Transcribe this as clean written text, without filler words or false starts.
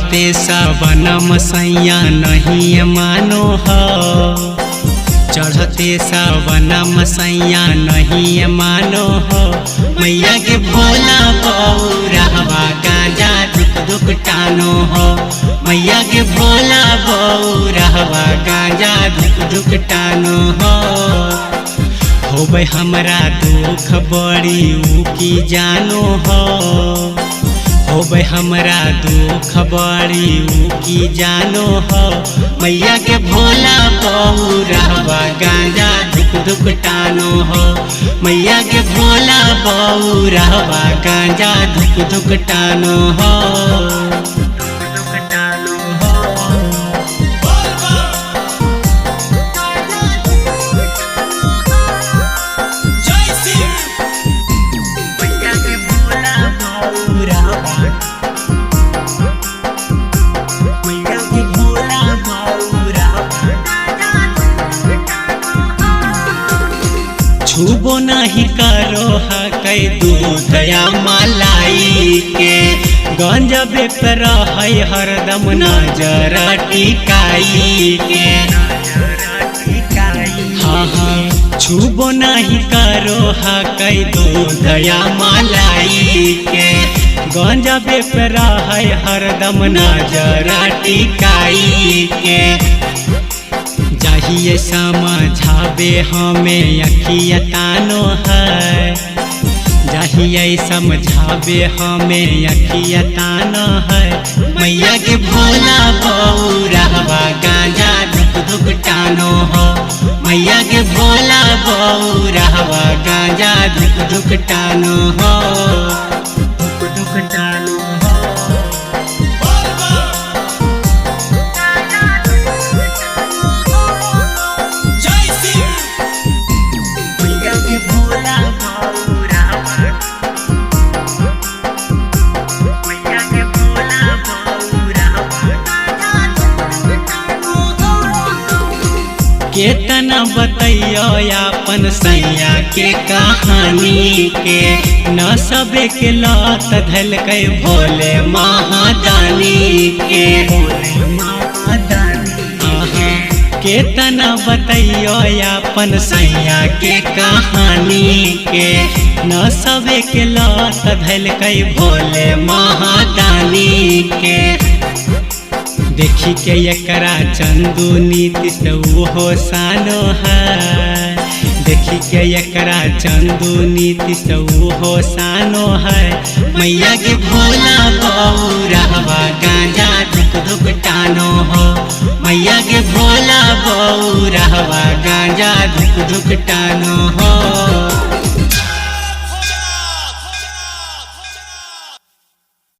चढ़ते सावन सैया नहीं मानो हो, चढ़ते सावन सैया नहीं मानो हो। मैया के भोला बौरहवा गांजा दुख दुख टानो हो, मैया के भोला बौरहवा गांजा दुख दुख टानो हो। होबे हमरा दुख बड़ी ऊ की जानो हो, होबे हमरा दुख बड़ी ऊ की जानो हो। मैया के भोला बौरहवा गांजा दुख दुख टानो हो, मैया के भोला बौरहवा गांजा दुख दुख टानो हो। छुबो नहीं करो हकै दूधया मलाई के, गंजा बेपर है हरदम नजर टिकाई के। हाँ हाँ छुबो नहीं करो हकै दूधया मलाई के, गंजा बेपर है हरदम नजर टिकाई के। चाहिए समझावे हमें अखिया तानो है, चाहिए समझावे हमें अखिया तानो है। मैया के भोला बौरहवा गांजा दुख दुख टानो हो, मैया के भोला बौरहवा गांजा दुख दुख टानो हो, दुख दुख टानो हो। केतना बतैयो अपन सैया के कहानी के, न सबे के लत धलकै भोले महादानी के। केतना बतैयो अपन सैया के कहानी के, न सबे के लत धलकै भोले महादानी के। देखी के एकरा चंदू नीतीश ओहो सानो है, देखी के एकरा चंदू नीतीश ओहो सानो है। मैया के भोला बौरहवा गांजा दुख दुख टानो हो, मैया के भोला बौरहवा गांजा दुख दुख टानो हो।